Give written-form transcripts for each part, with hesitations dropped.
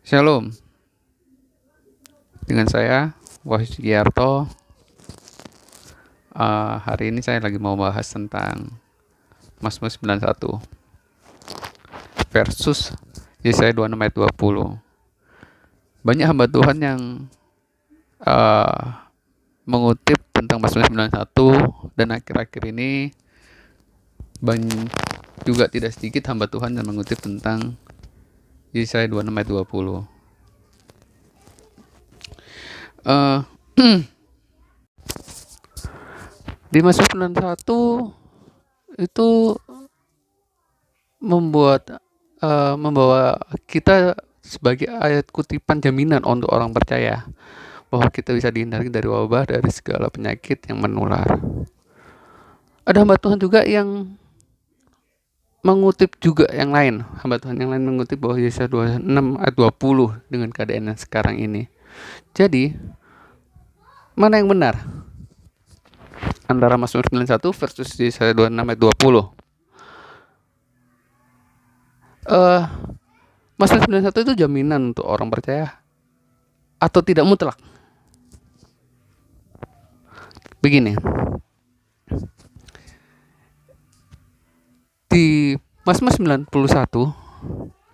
Shalom, dengan saya Wahyu Sugiarto. Hari ini saya lagi mau bahas tentang Mazmur 91 versus Yesaya 26 ayat 20. Banyak hamba Tuhan yang mengutip tentang Mazmur 91, dan akhir-akhir ini juga tidak sedikit hamba Tuhan yang mengutip tentang Yesaya 26 ayat 20. Di Mazmur 91 itu membawa kita sebagai ayat kutipan jaminan untuk orang percaya bahwa kita bisa dihindari dari wabah, dari segala penyakit yang menular. Ada hamba Tuhan juga yang mengutip juga yang lain. Hamba Tuhan yang lain mengutip bahwa Yesaya 26 ayat 20 dengan keadaan yang sekarang ini. Jadi, mana yang benar? Antara Mazmur 91 versus Yesaya 26 ayat 20. Mazmur 91 itu jaminan untuk orang percaya atau tidak mutlak? Begini, di Mazmur 91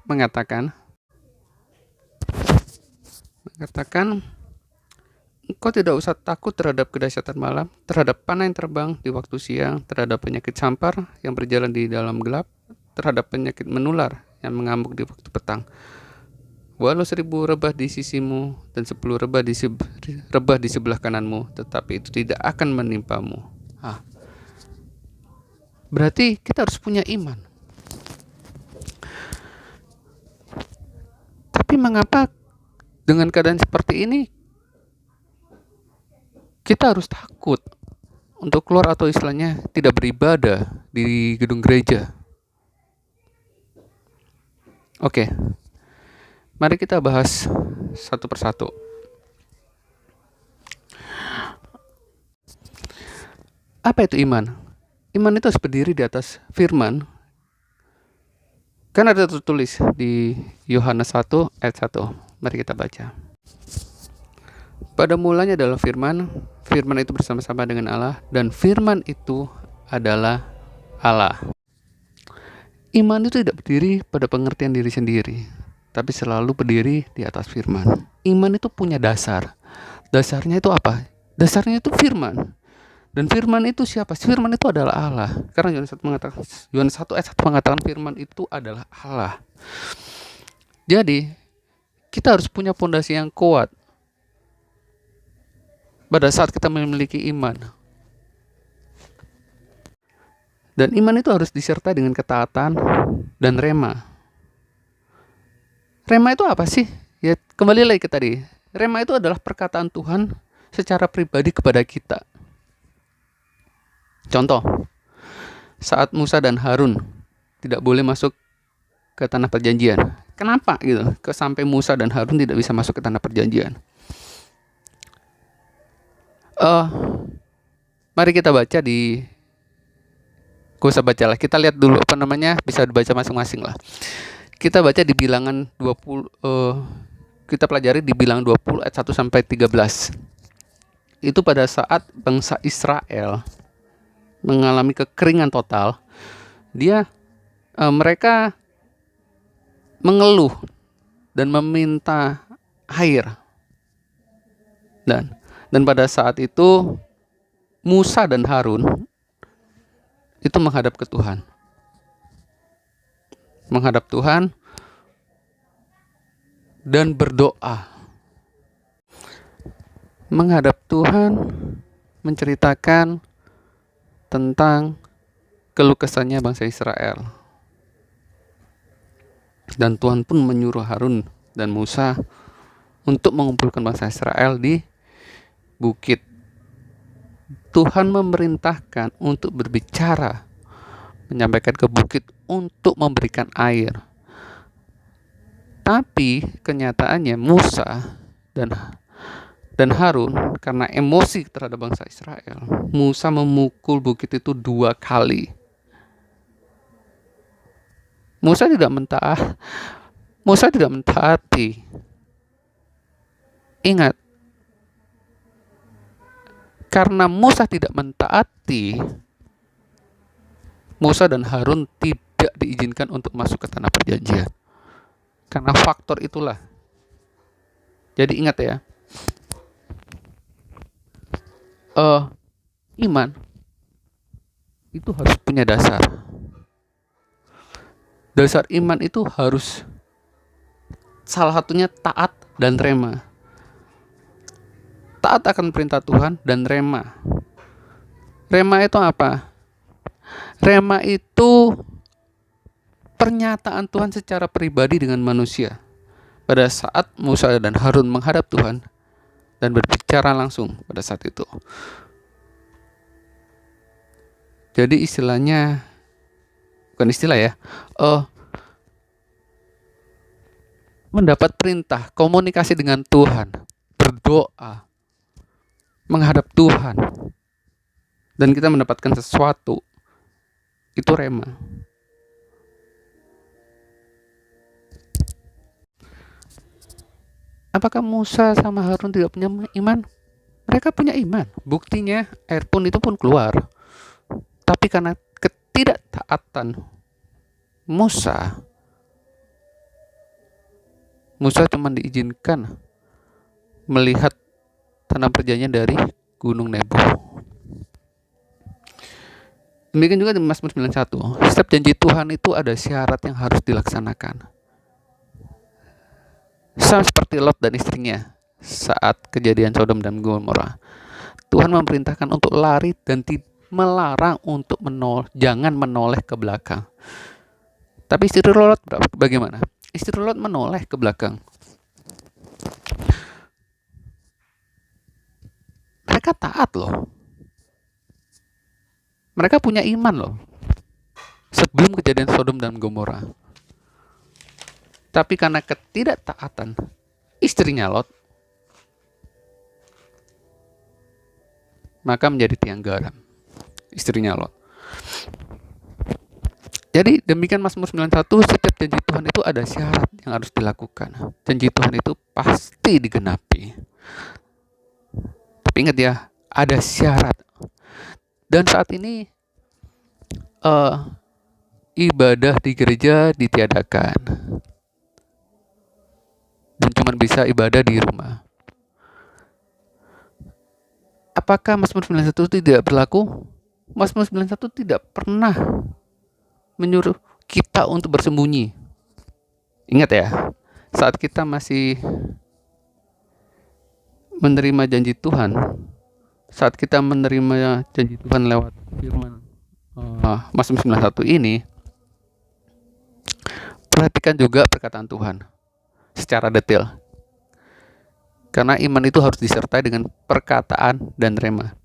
mengatakan engkau tidak usah takut terhadap kedahsyatan malam, terhadap panah yang terbang di waktu siang, terhadap penyakit sampar yang berjalan di dalam gelap, terhadap penyakit menular yang mengamuk di waktu petang. Walau 1000 rebah di sisimu dan 10 rebah di sebelah kananmu, tetapi itu tidak akan menimpamu. Berarti kita harus punya iman. Tapi mengapa dengan keadaan seperti ini kita harus takut untuk keluar atau istilahnya tidak beribadah di gedung gereja? Oke, mari kita bahas satu persatu. Apa itu iman? Iman itu harus berdiri di atas firman. Kan ada tertulis di Yohanes 1 ayat 1. Mari kita baca. Pada mulanya adalah firman, firman itu bersama-sama dengan Allah, dan firman itu adalah Allah. Iman itu tidak berdiri pada pengertian diri sendiri, tapi selalu berdiri di atas firman. Iman itu punya dasar. Dasarnya itu apa? Dasarnya itu firman. Dan firman itu siapa? Firman itu adalah Allah. Karena Yohanes 1 ayat 1 mengatakan firman itu adalah Allah. Jadi, kita harus punya fondasi yang kuat pada saat kita memiliki iman. Dan iman itu harus disertai dengan ketaatan dan rema. Rema itu apa sih? Ya, kembali lagi ke tadi. Rema itu adalah perkataan Tuhan secara pribadi kepada kita. Contoh, saat Musa dan Harun tidak boleh masuk ke tanah perjanjian. Kenapa gitu? Sampai Musa dan Harun tidak bisa masuk ke tanah perjanjian. Mari kita baca di... Gak usah baca lah, kita lihat dulu bisa dibaca masing-masing lah. Kita baca di bilangan 20, kita pelajari di bilangan 20 ayat 1 sampai 13. Itu pada saat bangsa Israel mengalami kekeringan total, mereka mengeluh dan meminta air. Dan pada saat itu Musa dan Harun itu menghadap ke Tuhan. Menghadap Tuhan dan berdoa. Menghadap Tuhan menceritakan tentang keluh kesahnya bangsa Israel. Dan Tuhan pun menyuruh Harun dan Musa untuk mengumpulkan bangsa Israel di bukit. Tuhan memerintahkan untuk berbicara, menyampaikan ke bukit untuk memberikan air. Tapi kenyataannya Musa dan Harun karena emosi terhadap bangsa Israel, Musa memukul bukit itu 2 kali. Musa tidak Musa tidak mentaati. Ingat, karena Musa tidak mentaati, Musa dan Harun tidak diizinkan untuk masuk ke tanah perjanjian. Karena faktor itulah. Jadi ingat ya, iman itu harus punya dasar. Dasar iman itu harus salah satunya taat dan rema. Taat akan perintah Tuhan dan rema. Rema itu apa? Rema itu pernyataan Tuhan secara pribadi dengan manusia. Pada saat Musa dan Harun menghadap Tuhan dan berbicara langsung pada saat itu. Jadi istilahnya, bukan istilah ya, mendapat perintah, komunikasi dengan Tuhan, berdoa, menghadap Tuhan, dan kita mendapatkan sesuatu, itu rema. Apakah Musa sama Harun tidak punya iman? Mereka punya iman. Buktinya air pun itu pun keluar. Tapi karena ketidaktaatan Musa cuma diizinkan melihat tanah perjanjian dari Gunung Nebo. Demikian juga di Mazmur 91. Setiap janji Tuhan itu ada syarat yang harus dilaksanakan. Sama seperti Lot dan istrinya saat kejadian Sodom dan Gomora. Tuhan memerintahkan untuk lari dan melarang untuk jangan menoleh ke belakang. Tapi istri Lot bagaimana? Istri Lot menoleh ke belakang. Mereka taat loh. Mereka punya iman loh. Sebelum kejadian Sodom dan Gomora. Tapi karena ketidaktaatan istrinya Lot, maka menjadi tiang garam istrinya Lot. Jadi demikian Mazmur 91, setiap janji Tuhan itu ada syarat yang harus dilakukan. Janji Tuhan itu pasti digenapi. Tapi ingat ya, ada syarat. Dan saat ini ibadah di gereja ditiadakan. Dan cuma bisa ibadah di rumah. Apakah Mazmur 91 tidak berlaku? Mazmur 91 tidak pernah menyuruh kita untuk bersembunyi. Ingat ya, saat kita masih menerima janji Tuhan, saat kita menerima janji Tuhan lewat firman Mazmur 91 ini, perhatikan juga perkataan Tuhan secara detail. Karena iman itu harus disertai dengan perkataan dan rema.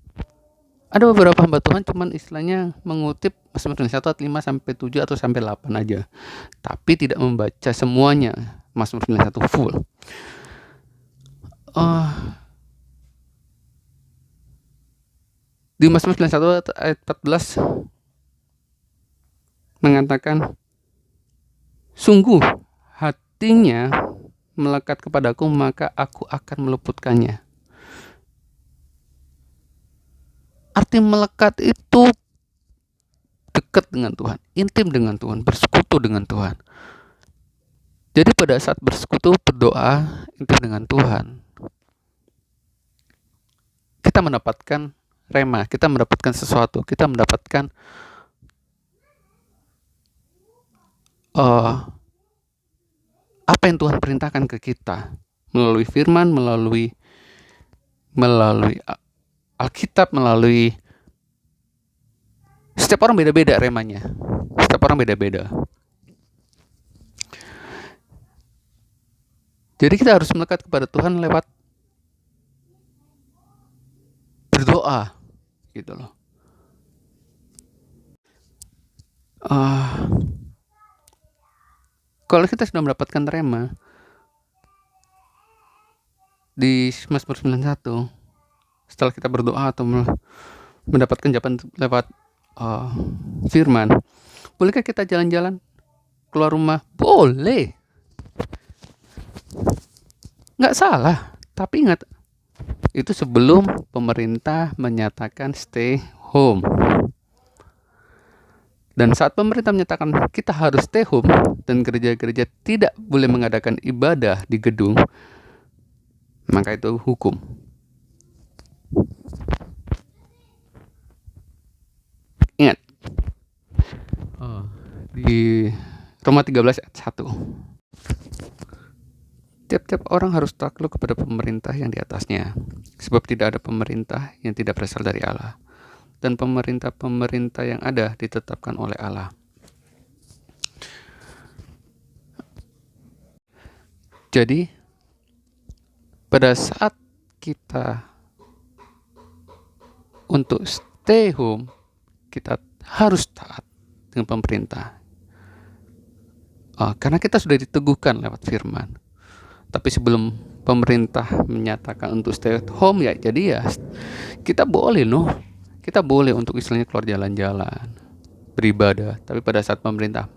Ada beberapa hamba Tuhan cuman istilahnya mengutip Mazmur 91 ayat 5 sampai 7 atau sampai 8 aja. Tapi tidak membaca semuanya Mazmur 91 full. Di Mazmur 91 ayat 14 mengatakan, sungguh hatinya melekat kepadaku, maka aku akan meluputkannya. Arti melekat itu dekat dengan Tuhan, intim dengan Tuhan, bersekutu dengan Tuhan. Jadi pada saat bersekutu, berdoa, intim dengan Tuhan, kita mendapatkan rema, kita mendapatkan sesuatu, kita mendapatkan apa yang Tuhan perintahkan ke kita melalui firman, melalui Alkitab, melalui setiap orang beda-beda remanya. Setiap orang beda-beda. Jadi kita harus melekat kepada Tuhan lewat berdoa, gitu loh. Kalau kita sudah mendapatkan rema di Mazmur 91, setelah kita berdoa atau mendapatkan jawaban lewat firman, bolehkah kita jalan-jalan keluar rumah? Boleh. Nggak salah, tapi ingat, itu sebelum pemerintah menyatakan stay home. Dan saat pemerintah menyatakan kita harus stay home dan gereja-gereja tidak boleh mengadakan ibadah di gedung, maka itu hukum. Ingat, di Roma 13 ayat 1. Tiap-tiap orang harus takluk kepada pemerintah yang di atasnya, sebab tidak ada pemerintah yang tidak berasal dari Allah, dan pemerintah-pemerintah yang ada ditetapkan oleh Allah. Jadi, pada saat kita untuk stay home, kita harus taat dengan pemerintah. Karena kita sudah diteguhkan lewat firman. Tapi sebelum pemerintah menyatakan untuk stay at home, ya jadi ya kita boleh kita boleh untuk istilahnya keluar jalan-jalan, beribadah. Tapi pada saat pemerintah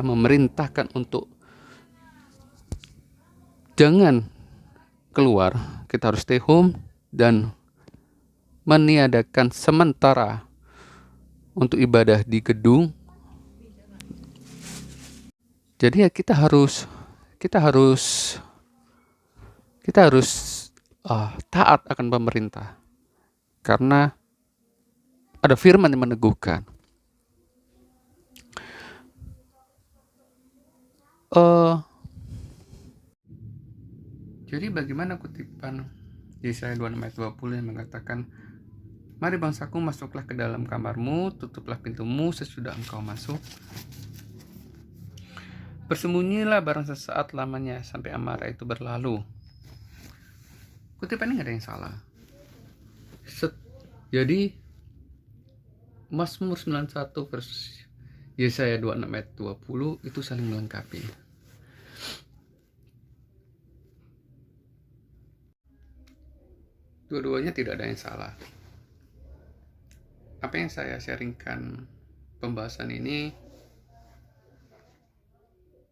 memerintahkan untuk jangan keluar, kita harus stay home dan meniadakan sementara untuk ibadah di gedung. Jadi ya kita harus taat akan pemerintah, karena ada firman yang meneguhkan. Jadi bagaimana kutipan Yesaya 26 ayat 20 yang mengatakan, mari bangsaku, masuklah ke dalam kamarmu, tutuplah pintumu sesudah engkau masuk. Bersembunyilah barang sesaat lamanya sampai amarah itu berlalu. Kutipan ini gak ada yang salah. Jadi Mazmur 91 versus Yesaya 26 ayat 20 itu saling melengkapi. Dua-duanya tidak ada yang salah. Apa yang saya sharingkan pembahasan ini,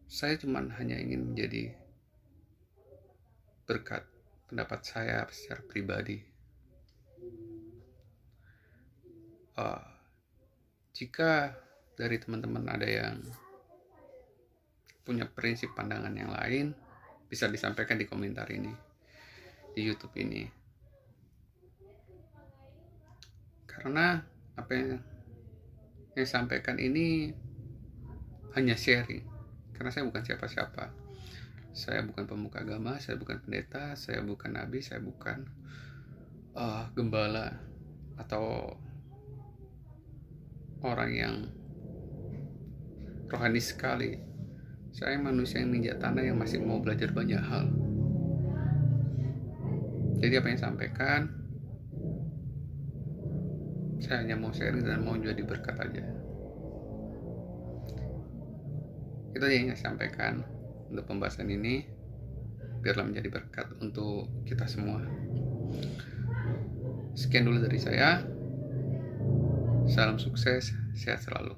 saya cuma hanya ingin menjadi berkat pendapat saya secara pribadi. Jika dari teman-teman ada yang punya prinsip pandangan yang lain, bisa disampaikan di komentar ini, di YouTube ini. Karena apa yang saya sampaikan ini hanya sharing, karena saya bukan siapa-siapa. Saya bukan pemuka agama, saya bukan pendeta, saya bukan nabi, saya bukan gembala atau orang yang rohani sekali. Saya manusia yang menginjak tanah yang masih mau belajar banyak hal. Jadi apa yang saya sampaikan, saya hanya mau sharing dan mau jadi berkat aja. Itu yang saya sampaikan untuk pembahasan ini, biarlah menjadi berkat untuk kita semua. Sekian dulu dari saya. Salam sukses, sehat selalu.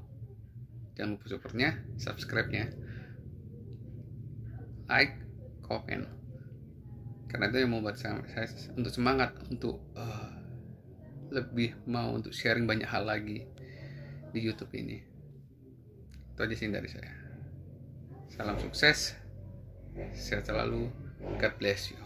Jangan lupa supportnya, subscribe-nya, like, komen. Karena itu yang membuat saya untuk semangat untuk lebih mau untuk sharing banyak hal lagi di YouTube ini. Itu aja sih dari saya. Salam sukses, sehat selalu, God bless you.